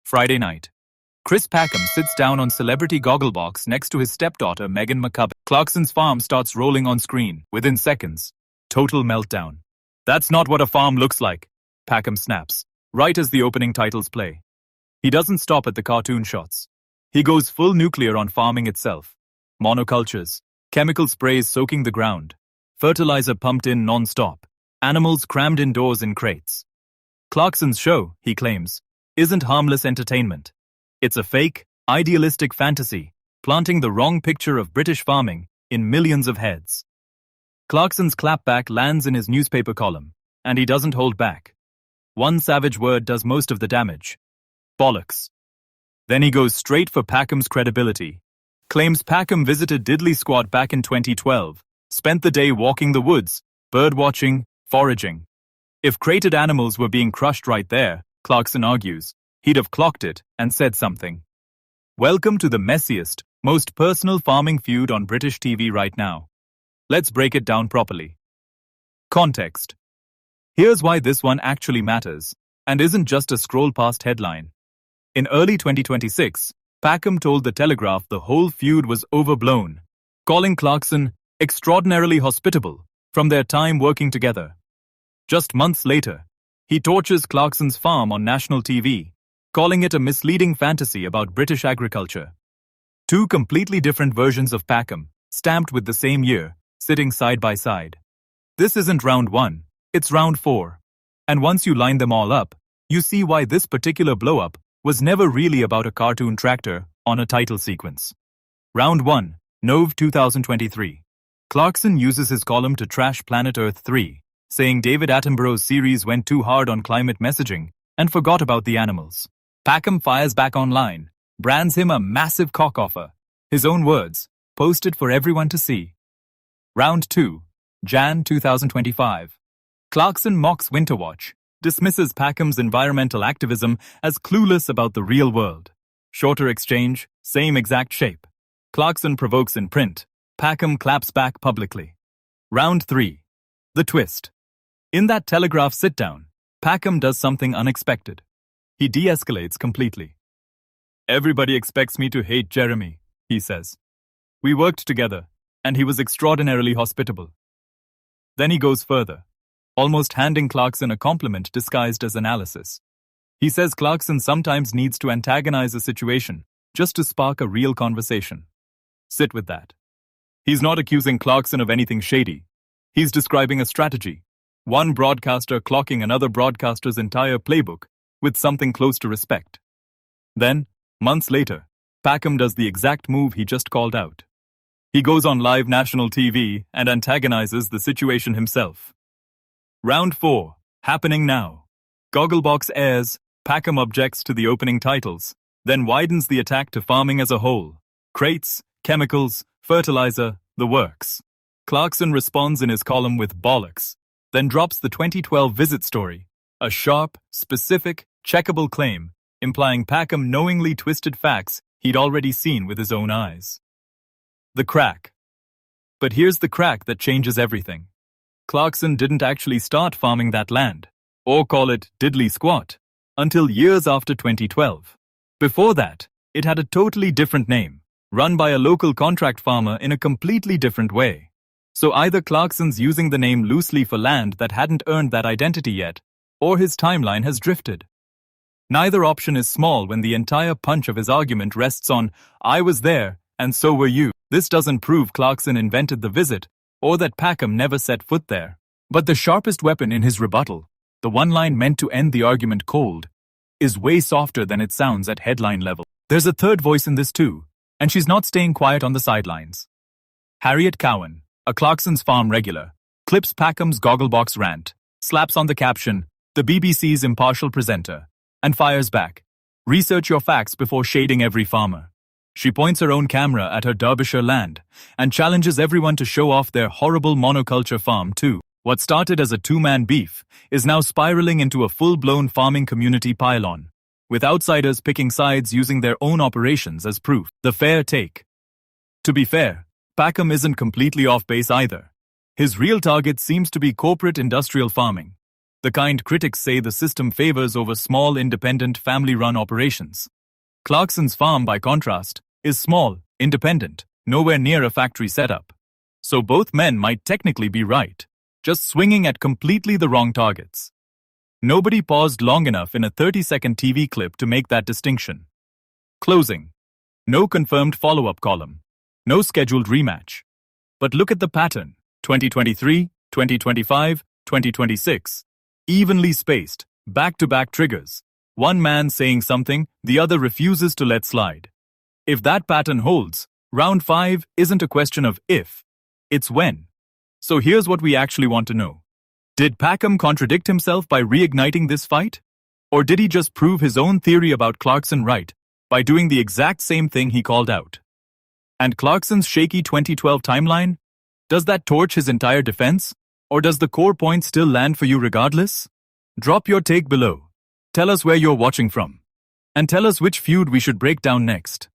Friday night. Chris Packham sits down on Celebrity Gogglebox next to his stepdaughter Megan McCubbin. Clarkson's farm starts rolling on screen. Within seconds, total meltdown. That's not what a farm looks like, Packham snaps, right as the opening titles play. He doesn't stop at the cartoon shots. He goes full nuclear on farming itself. Monocultures, chemical sprays soaking the ground, fertilizer pumped in non-stop, animals crammed indoors in crates. Clarkson's show, he claims, isn't harmless entertainment. It's a fake, idealistic fantasy, planting the wrong picture of British farming in millions of heads. Clarkson's clapback lands in his newspaper column, and he doesn't hold back. One savage word does most of the damage. Bollocks. Then he goes straight for Packham's credibility. Claims Packham visited Diddley Squat back in 2012, spent the day walking the woods, bird-watching, foraging. If crated animals were being crushed right there, Clarkson argues, he'd have clocked it and said something. Welcome to the messiest, most personal farming feud on British TV right now. Let's break it down properly. Context. Here's why this one actually matters, and isn't just a scroll-past headline. In early 2026, Packham told The Telegraph the whole feud was overblown, calling Clarkson extraordinarily hospitable from their time working together. Just months later, he tortures Clarkson's farm on national TV, calling it a misleading fantasy about British agriculture. Two completely different versions of Packham, stamped with the same year, sitting side by side. This isn't round 1, it's round 4. And once you line them all up, you see why this particular blow-up was never really about a cartoon tractor on a title sequence. Round 1, Nov 2023. Clarkson uses his column to trash Planet Earth 3, saying David Attenborough's series went too hard on climate messaging and forgot about the animals. Packham fires back online, brands him a massive cock-offer. His own words, posted for everyone to see. Round 2, Jan 2025. Clarkson mocks Winterwatch, dismisses Packham's environmental activism as clueless about the real world. Shorter exchange, same exact shape. Clarkson provokes in print. Packham claps back publicly. Round 3. The twist. In that Telegraph sit-down, Packham does something unexpected. He de-escalates completely. Everybody expects me to hate Jeremy, he says. We worked together, and he was extraordinarily hospitable. Then he goes further, almost handing Clarkson a compliment disguised as analysis. He says Clarkson sometimes needs to antagonize a situation just to spark a real conversation. Sit with that. He's not accusing Clarkson of anything shady. He's describing a strategy. One broadcaster clocking another broadcaster's entire playbook with something close to respect. Then, months later, Packham does the exact move he just called out. He goes on live national TV and antagonizes the situation himself. Round 4, happening now. Gogglebox airs, Packham objects to the opening titles, then widens the attack to farming as a whole. Crates, chemicals, fertilizer, the works. Clarkson responds in his column with bollocks, then drops the 2012 visit story, a sharp, specific, checkable claim, implying Packham knowingly twisted facts he'd already seen with his own eyes. The crack. But here's the crack that changes everything. Clarkson didn't actually start farming that land, or call it Diddley Squat, until years after 2012. Before that, it had a totally different name, run by a local contract farmer in a completely different way. So either Clarkson's using the name loosely for land that hadn't earned that identity yet, or his timeline has drifted. Neither option is small when the entire punch of his argument rests on, I was there, and so were you. This doesn't prove Clarkson invented the visit, or that Packham never set foot there. But the sharpest weapon in his rebuttal, the one line meant to end the argument cold, is way softer than it sounds at headline level. There's a third voice in this too, and she's not staying quiet on the sidelines. Harriet Cowan, a Clarkson's farm regular, clips Packham's Gogglebox rant, slaps on the caption, the BBC's impartial presenter, and fires back. Research your facts before shading every farmer. She points her own camera at her Derbyshire land and challenges everyone to show off their horrible monoculture farm too. What started as a two-man beef is now spiraling into a full-blown farming community pile-on, with outsiders picking sides using their own operations as proof. The fair take. To be fair, Packham isn't completely off base either. His real target seems to be corporate industrial farming. The kind critics say the system favors over small, independent, family-run operations. Clarkson's farm, by contrast, is small, independent, nowhere near a factory setup. So both men might technically be right, just swinging at completely the wrong targets. Nobody paused long enough in a 30-second TV clip to make that distinction. Closing. No confirmed follow-up column. No scheduled rematch. But look at the pattern. 2023, 2025, 2026. Evenly spaced, back-to-back triggers. One man saying something, the other refuses to let slide. If that pattern holds, round 5 isn't a question of if, it's when. So here's what we actually want to know. Did Packham contradict himself by reigniting this fight? Or did he just prove his own theory about Clarkson right by doing the exact same thing he called out? And Clarkson's shaky 2012 timeline? Does that torch his entire defense? Or does the core point still land for you regardless? Drop your take below. Tell us where you're watching from. And tell us which feud we should break down next.